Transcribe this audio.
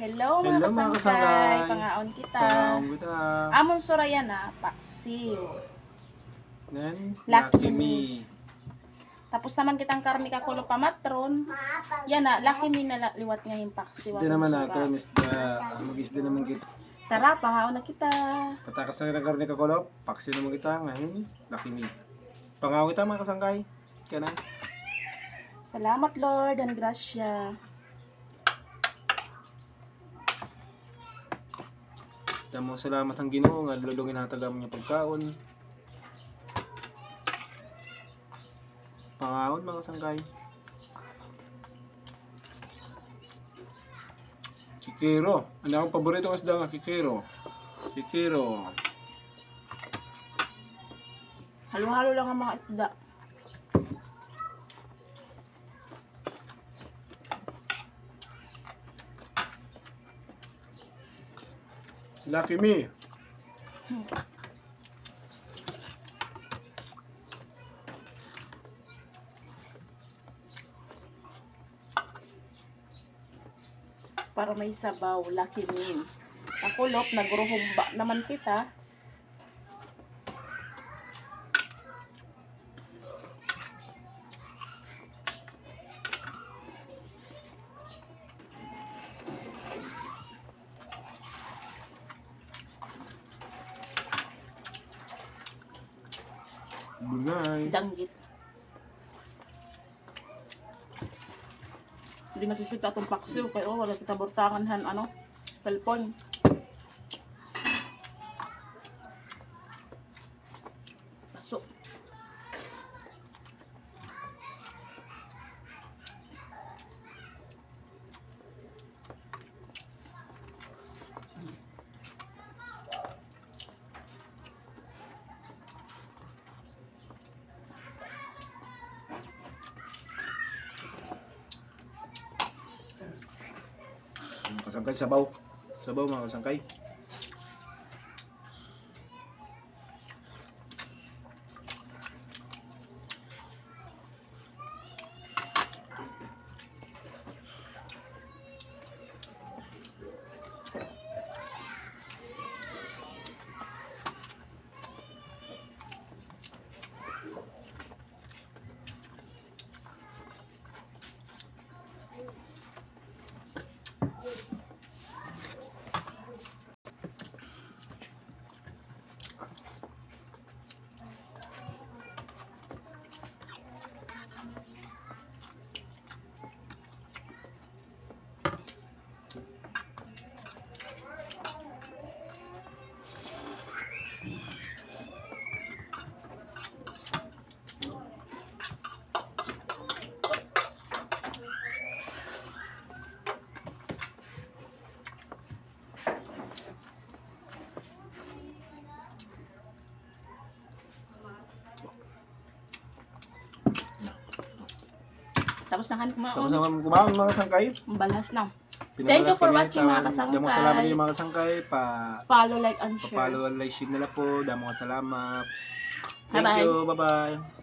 Hello Hello, mga mga kasangkay, kasangkay. pangaon kita. Pang kita. Amon Soraya na, paksiw. Then, Lucky Lucky Me. Tapos naman kitang karni kakulo pamatron. Yan na, lucky me na liwat nga yung paksiw. Isda naman nato, mag-isda naman kita. Tara, pangaon na kita. Patakas na kita karne kakulop, paksi naman kita, ngayon, Lucky Me. Pangaw kita mga kasangkay. Kaya na. Salamat Lord and grasya. Damo salamat ang Ginoo nga lulungin hatagam niya pagkaon. Pangaon mga kasangkay. Kikiro. Ano akong paborito ng isda nga kikiro. Kikiro. Halo-halo lang ang mga isda. Lucky Me. Para may sabaw, lucky me. Kakulop, nagruhumba naman kita. Bunay. Danggit. Hindi nakikita itong paksiw. Kaya wala kita burtangan cellphone. Pasok. Kasangkay sabaw. Sabaw mga kasangkay. Tapos na kan Tapos kumaon. naman kumain mga kasangkay. Balas na. Thank you for watching mga kasangkay. Damo salamat din mga kasangkay. Follow, like, and share. Pa-follow and like nila po. Damo salamat. Bye-bye. Thank you. Bye-bye.